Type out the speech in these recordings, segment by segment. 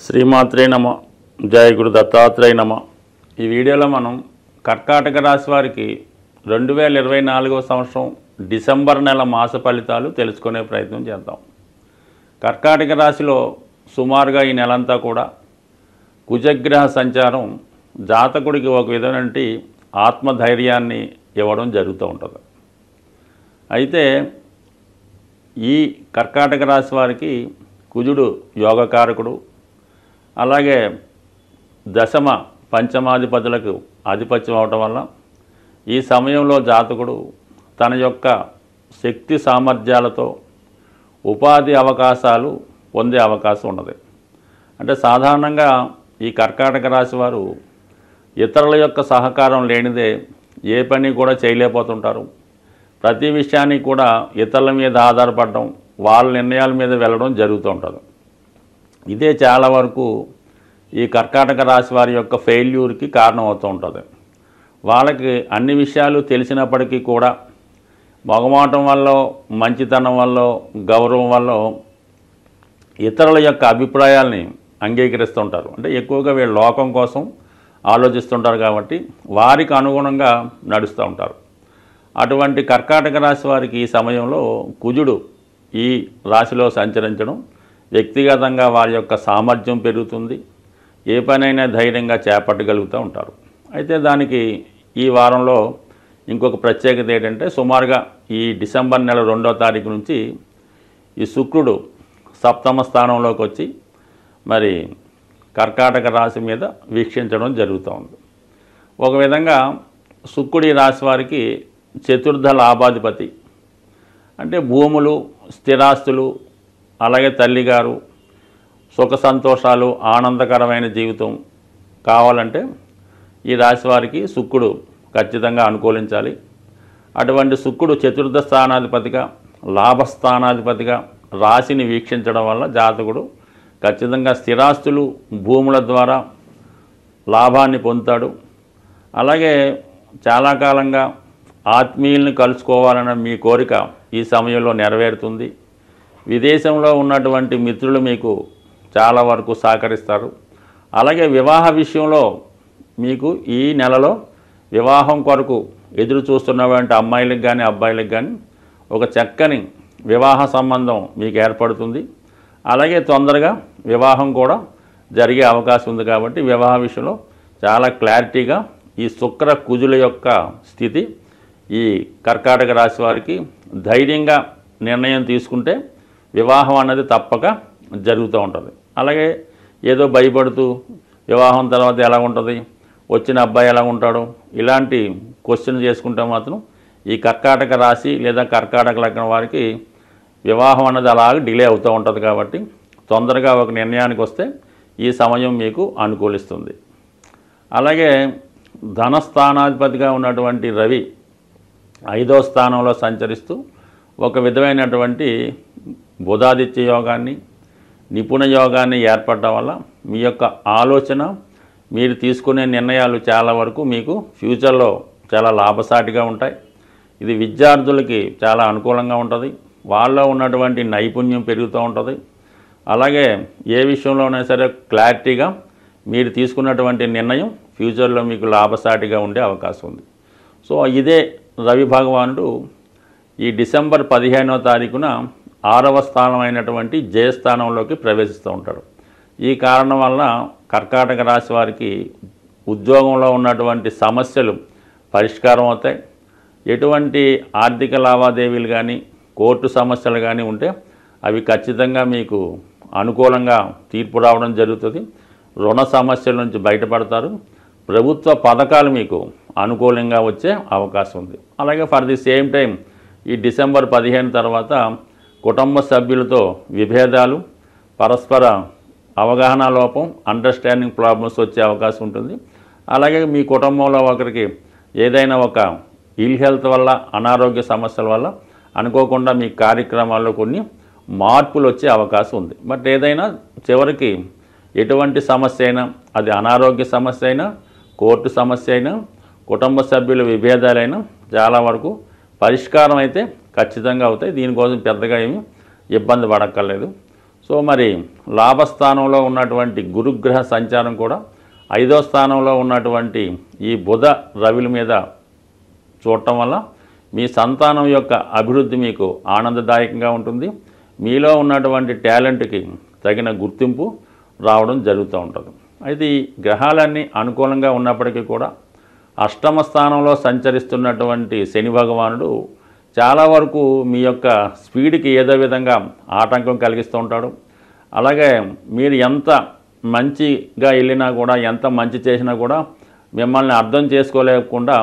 శ్రీమాత్రే నమ. జయ గురు దత్తాత్రేయ నమ. ఈ వీడియోలో మనం కర్కాటక రాశి వారికి 2024 సంవత్సరం డిసెంబర్ నెల మాస ఫలితాలు తెలుసుకునే ప్రయత్నం చేద్దాం. కర్కాటక రాశిలో సుమారుగా ఈ నెలంతా కూడా కుజగ్రహ సంచారం జాతకుడికి ఒక విధమైన ఆత్మధైర్యాన్ని ఇవ్వడం జరుగుతూ ఉంటుంది. అయితే ఈ కర్కాటక రాశి వారికి కుజుడు యోగకారకుడు, అలాగే దశమ పంచమాధిపతులకు ఆధిపత్యం అవటం వల్ల ఈ సమయంలో జాతకుడు తన యొక్క శక్తి సామర్థ్యాలతో ఉపాధి అవకాశాలు పొందే అవకాశం ఉన్నది. అంటే సాధారణంగా ఈ కర్కాటక రాశి వారు ఇతరుల యొక్క సహకారం లేనిదే ఏ పని కూడా చేయలేకపోతుంటారు. ప్రతి విషయానికి కూడా ఇతరుల మీద ఆధారపడడం, వాళ్ళ నిర్ణయాల మీద వెళ్ళడం జరుగుతూ ఉంటుంది. ఇదే చాలా వరకు ఈ కర్కాటక రాశి వారి యొక్క ఫెయిల్యూర్కి కారణం అవుతూ ఉంటుంది. వాళ్ళకి అన్ని విషయాలు తెలిసినప్పటికీ కూడా మొగమాటం వల్ల, మంచితనం వల్ల, గౌరవం వల్ల ఇతరుల యొక్క అభిప్రాయాల్ని అంగీకరిస్తుంటారు. అంటే ఎక్కువగా వీళ్ళు లోకం కోసం ఆలోచిస్తుంటారు కాబట్టి వారికి అనుగుణంగా నడుస్తూ ఉంటారు. అటువంటి కర్కాటక రాశి వారికి ఈ సమయంలో కుజుడు ఈ రాశిలో సంచరించడం వ్యక్తిగతంగా వారి యొక్క సామర్థ్యం పెరుగుతుంది. ఏ పనైనా ధైర్యంగా చేపట్టగలుగుతూ ఉంటారు. అయితే దానికి ఈ వారంలో ఇంకొక ప్రత్యేకత ఏంటంటే, సుమారుగా ఈ డిసెంబర్ నెల 2వ తారీఖు నుంచి ఈ శుక్రుడు సప్తమ స్థానంలోకి వచ్చి మరి కర్కాటక రాశి మీద వీక్షించడం జరుగుతూ ఉంది. ఒక విధంగా శుక్రుడి రాశి వారికి చతుర్థ లాభాధిపతి. అంటే భూములు, స్థిరాస్తులు, అలాగే తల్లిగారు, సుఖ సంతోషాలు, ఆనందకరమైన జీవితం కావాలంటే ఈ రాశి వారికి శుక్రుడు ఖచ్చితంగా అనుకూలించాలి. అటువంటి శుక్రుడు చతుర్థ స్థానాధిపతిగా, లాభస్థానాధిపతిగా రాశిని వీక్షించడం వల్ల జాతకుడు ఖచ్చితంగా స్థిరాస్తులు, భూముల ద్వారా లాభాన్ని పొందుతాడు. అలాగే చాలా కాలంగా ఆత్మీయుల్ని కలుసుకోవాలన్న మీ కోరిక ఈ సమయంలో నెరవేరుతుంది. విదేశంలో ఉన్నటువంటి మిత్రులు మీకు చాలా వరకు సహకరిస్తారు. అలాగే వివాహ విషయంలో మీకు ఈ నెలలో వివాహం కొరకు ఎదురు చూస్తున్నటువంటి అమ్మాయిలకు కానీ అబ్బాయిలకు కానీ ఒక చక్కని వివాహ సంబంధం మీకు ఏర్పడుతుంది. అలాగే తొందరగా వివాహం కూడా జరిగే అవకాశం ఉంది. కాబట్టి వివాహ విషయంలో చాలా క్లారిటీగా ఈ శుక్ర కుజుల యొక్క స్థితి ఈ కర్కాటక రాశి వారికి ధైర్యంగా నిర్ణయం తీసుకుంటే వివాహం అన్నది తప్పక జరుగుతూ ఉంటుంది. అలాగే ఏదో భయపడుతూ వివాహం తర్వాత ఎలా ఉంటుంది, వచ్చిన అబ్బాయి ఎలా ఉంటాడు, ఇలాంటి క్వశ్చన్ చేసుకుంటే మాత్రం ఈ కర్కాటక రాశి లేదా కర్కాటక లగ్నం వారికి వివాహం అన్నది అలాగే డిలే అవుతూ ఉంటుంది. కాబట్టి తొందరగా ఒక నిర్ణయానికి వస్తే ఈ సమయం మీకు అనుకూలిస్తుంది. అలాగే ధనస్థానాధిపతిగా ఉన్నటువంటి రవి 5వ స్థానంలో సంచరిస్తూ ఒక విధమైనటువంటి బుధాదిత్య యోగాన్ని, నిపుణ యోగాన్ని ఏర్పడడం వల్ల మీ యొక్క ఆలోచన, మీరు తీసుకునే నిర్ణయాలు చాలా వరకు మీకు ఫ్యూచర్లో చాలా లాభసాటిగా ఉంటాయి. ఇది విద్యార్థులకి చాలా అనుకూలంగా ఉంటుంది. వాళ్ళలో ఉన్నటువంటి నైపుణ్యం పెరుగుతూ ఉంటుంది. అలాగే ఏ విషయంలోనైనా సరే క్లారిటీగా మీరు తీసుకున్నటువంటి నిర్ణయం ఫ్యూచర్లో మీకు లాభసాటిగా ఉండే అవకాశం ఉంది. సో ఇదే రవి భగవానుడు ఈ డిసెంబర్ 15వ తారీఖున 6వ స్థానం అయినటువంటి జయస్థానంలోకి ప్రవేశిస్తూ ఉంటాడు. ఈ కారణం వల్ల కర్కాటక రాశి వారికి ఉద్యోగంలో ఉన్నటువంటి సమస్యలు పరిష్కారం అవుతాయి. ఎటువంటి ఆర్థిక లావాదేవీలు కానీ, కోర్టు సమస్యలు కానీ ఉంటే అవి ఖచ్చితంగా మీకు అనుకూలంగా తీర్పు రావడం జరుగుతుంది. రుణ సమస్యల నుంచి బయటపడతారు. ప్రభుత్వ పథకాలు మీకు అనుకూలంగా వచ్చే అవకాశం ఉంది. అలాగే ఫర్ ది సేమ్ టైం ఈ డిసెంబర్ 15 తర్వాత కుటుంబ సభ్యులతో విభేదాలు, పరస్పర అవగాహన లోపం, అండర్స్టాండింగ్ ప్రాబ్లమ్స్ వచ్చే అవకాశం ఉంటుంది. అలాగే మీ కుటుంబంలో ఒకరికి ఏదైనా ఒక ఇల్ హెల్త్ వల్ల, అనారోగ్య సమస్యల వల్ల అనుకోకుండా మీ కార్యక్రమాల్లో కొన్ని మార్పులు వచ్చే అవకాశం ఉంది. బట్ ఏదైనా చివరికి ఎటువంటి సమస్య అయినా, అది అనారోగ్య సమస్య అయినా, కోర్టు సమస్య అయినా, కుటుంబ సభ్యుల విభేదాలైనా చాలా వరకు పరిష్కారం అయితే ఖచ్చితంగా అవుతాయి. దీనికోసం పెద్దగా ఏమీ ఇబ్బంది పడక్కర్లేదు. సో మరి లాభస్థానంలో ఉన్నటువంటి గురుగ్రహ సంచారం కూడా 5వ స్థానంలో ఉన్నటువంటి ఈ బుధ రవిల మీద చూడటం వల్ల మీ సంతానం యొక్క అభివృద్ధి మీకు ఆనందదాయకంగా ఉంటుంది. మీలో ఉన్నటువంటి టాలెంట్కి తగిన గుర్తింపు రావడం జరుగుతూ ఉంటుంది. అయితే ఈ గ్రహాలన్నీ అనుకూలంగా ఉన్నప్పటికీ కూడా అష్టమ స్థానంలో సంచరిస్తున్నటువంటి శని భగవానుడు చాలా వరకు మీ యొక్క స్పీడ్కి ఏదో విధంగా ఆటంకం కలిగిస్తూ ఉంటాడు. అలాగే మీరు ఎంత మంచిగా వెళ్ళినా కూడా, ఎంత మంచి చేసినా కూడా మిమ్మల్ని అర్థం చేసుకోలేకుండా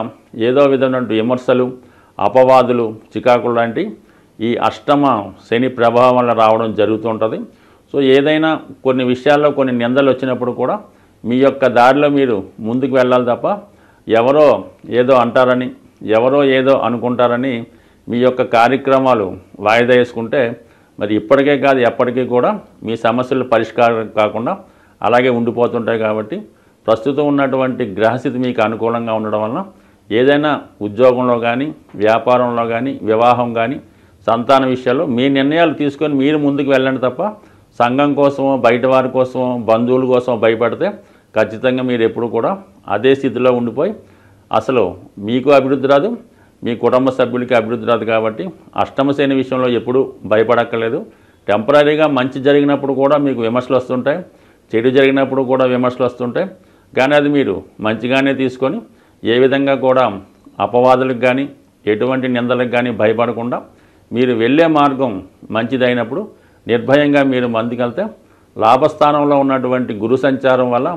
ఏదో విధమైన విమర్శలు, అపవాదులు, చికాకులు లాంటి ఈ అష్టమ శని ప్రభావం వల్ల రావడం జరుగుతూ ఉంటుంది. సో ఏదైనా కొన్ని విషయాల్లో కొన్ని నిందలు వచ్చినప్పుడు కూడా మీ యొక్క దారిలో మీరు ముందుకు వెళ్ళాలి తప్ప ఎవరో ఏదో అంటారని, ఎవరో ఏదో అనుకుంటారని మీ యొక్క కార్యక్రమాలు వాయిదా వేసుకుంటే మరి ఇప్పటికే కాదు ఎప్పటికీ కూడా మీ సమస్యలు పరిష్కారం కాకుండా అలాగే ఉండిపోతుంటాయి. కాబట్టి ప్రస్తుతం ఉన్నటువంటి గ్రహస్థితి మీకు అనుకూలంగా ఉండడం వలన ఏదైనా ఉద్యోగంలో కానీ, వ్యాపారంలో కానీ, వివాహం కానీ, సంతాన విషయాల్లో మీ నిర్ణయాలు తీసుకొని మీరు ముందుకు వెళ్ళండి తప్ప సంఘం కోసమో, బయట వారి కోసమో, బంధువుల కోసమో భయపడితే ఖచ్చితంగా మీరు ఎప్పుడు కూడా అదే స్థితిలో ఉండిపోయి అసలు మీకు అభివృద్ధి రాదు, మీ కుటుంబ సభ్యులకి అభివృద్ధి రాదు. కాబట్టి అష్టమ శని విషయంలో ఎప్పుడు భయపడక్కర్లేదు. టెంపరీగా మంచి జరిగినప్పుడు కూడా మీకు విమర్శలు వస్తుంటాయి, చెడు జరిగినప్పుడు కూడా విమర్శలు వస్తుంటాయి. కానీ అది మీరు మంచిగానే తీసుకొని ఏ విధంగా కూడా అపవాదులకు కానీ, ఎటువంటి నిందలకు కానీ భయపడకుండా మీరు వెళ్ళే మార్గం మంచిదైనప్పుడు నిర్భయంగా మీరు ముందుకెళ్తే లాభస్థానంలో ఉన్నటువంటి గురు సంచారం వల్ల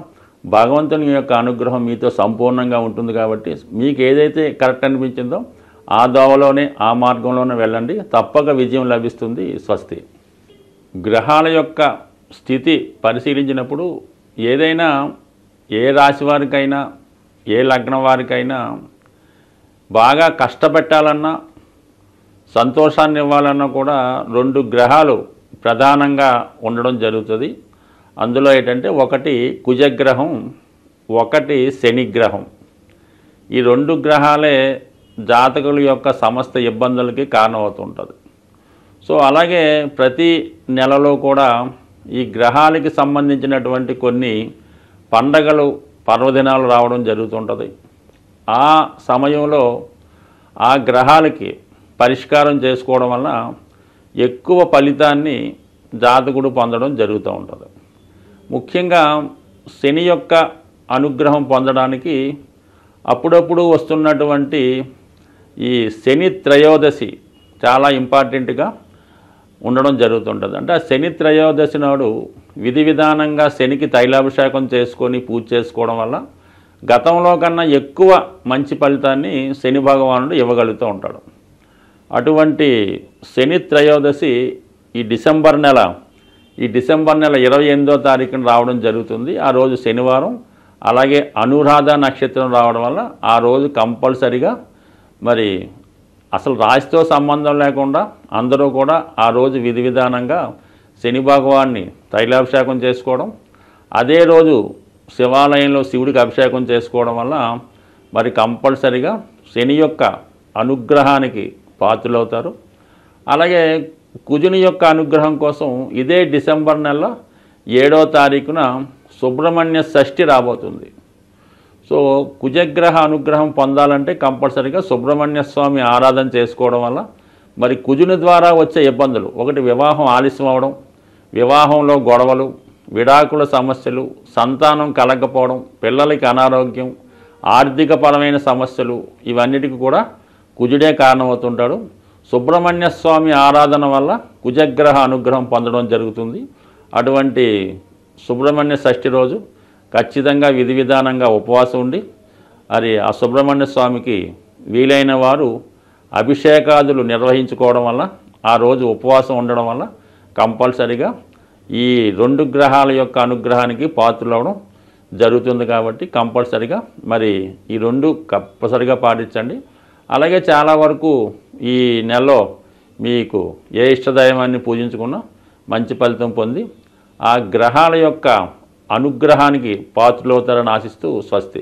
భగవంతుని యొక్క అనుగ్రహం మీతో సంపూర్ణంగా ఉంటుంది. కాబట్టి మీకు ఏదైతే కరెక్ట్ అనిపించిందో ఆ దోవలోనే, ఆ మార్గంలోనే వెళ్ళండి, తప్పక విజయం లభిస్తుంది. స్వస్తి. గ్రహాల యొక్క స్థితి పరిశీలించినప్పుడు ఏదైనా ఏ రాశి వారికైనా, ఏ లగ్నం వారికైనా బాగా కష్టపెట్టాలన్నా, సంతోషాన్ని ఇవ్వాలన్నా కూడా 2 గ్రహాలు ప్రధానంగా ఉండడం జరుగుతుంది. అందులో ఏంటంటే ఒకటి కుజగ్రహం, ఒకటి శనిగ్రహం. ఈ 2 గ్రహాలే జాతకుల యొక్క సమస్త ఇబ్బందులకి కారణమవుతుంటుంది. సో అలాగే ప్రతి నెలలో కూడా ఈ గ్రహాలకి సంబంధించినటువంటి కొన్ని పండగలు, పర్వదినాలు రావడం జరుగుతుంటుంది. ఆ సమయంలో ఆ గ్రహాలకి పరిష్కారం చేసుకోవడం వల్ల ఎక్కువ ఫలితాన్ని జాతకుడు పొందడం జరుగుతూ ఉంటుంది. ముఖ్యంగా శని యొక్క అనుగ్రహం పొందడానికి అప్పుడప్పుడు వస్తున్నటువంటి ఈ శని త్రయోదశి చాలా ఇంపార్టెంట్గా ఉండడం జరుగుతుంటుంది. అంటే ఆ శని త్రయోదశి నాడు విధి విధానంగా శనికి తైలాభిషేకం చేసుకొని పూజ చేసుకోవడం వల్ల గతంలో కన్నా ఎక్కువ మంచి ఫలితాన్ని శని భగవానుడు ఇవ్వగలుగుతూ ఉంటాడు. అటువంటి శని త్రయోదశి ఈ డిసెంబర్ నెల 28వ తారీఖున రావడం జరుగుతుంది. ఆ రోజు శనివారం. అలాగే అనురాధ నక్షత్రం రావడం వల్ల ఆ రోజు కంపల్సరిగా మరి అసలు రాశితో సంబంధం లేకుండా అందరూ కూడా ఆ రోజు విధి విధానంగా శని భగవాన్ని తైలాభిషేకం చేసుకోవడం, అదే రోజు శివాలయంలో శివుడికి అభిషేకం చేసుకోవడం వల్ల మరి కంపల్సరిగా శని యొక్క అనుగ్రహానికి పాత్రులవుతారు. అలాగే కుజుని యొక్క అనుగ్రహం కోసం ఇదే డిసెంబర్ నెల 7వ తారీఖున సుబ్రహ్మణ్య షష్ఠి రాబోతుంది. సో కుజగ్రహ అనుగ్రహం పొందాలంటే కంపల్సరీగా సుబ్రహ్మణ్య స్వామి ఆరాధన చేసుకోవడం వల్ల మరి కుజుని ద్వారా వచ్చే ఇబ్బందులు, ఒకటి వివాహం ఆలస్యం అవడం, వివాహంలో గొడవలు, విడాకుల సమస్యలు, సంతానం కలగకపోవడం, పిల్లలకి అనారోగ్యం, ఆర్థిక పరమైన సమస్యలు, ఇవన్నిటికీ కూడా కుజుడే కారణమవుతుంటాడు. సుబ్రహ్మణ్య స్వామి ఆరాధన వల్ల కుజగ్రహ అనుగ్రహం పొందడం జరుగుతుంది. అటువంటి సుబ్రహ్మణ్య షష్ఠి రోజు ఖచ్చితంగా విధి విధానంగా ఉపవాసం ఉండి మరి ఆ సుబ్రహ్మణ్య స్వామికి వీలైన వారు అభిషేకాదులు నిర్వహించుకోవడం వల్ల, ఆ రోజు ఉపవాసం ఉండడం వల్ల కంపల్సరిగా ఈ 2 గ్రహాల యొక్క అనుగ్రహానికి పాత్రలవడం జరుగుతుంది. కాబట్టి కంపల్సరిగా మరి ఈ 2 కంపల్సరిగా పాటించండి. అలాగే చాలా వరకు ఈ నెలలో మీకు ఏ ఇష్టదైవాన్ని పూజించుకున్నా మంచి ఫలితం పొంది ఆ గ్రహాల యొక్క అనుగ్రహానికి పాత్రలవుతారని ఆశిస్తూ స్వస్తి.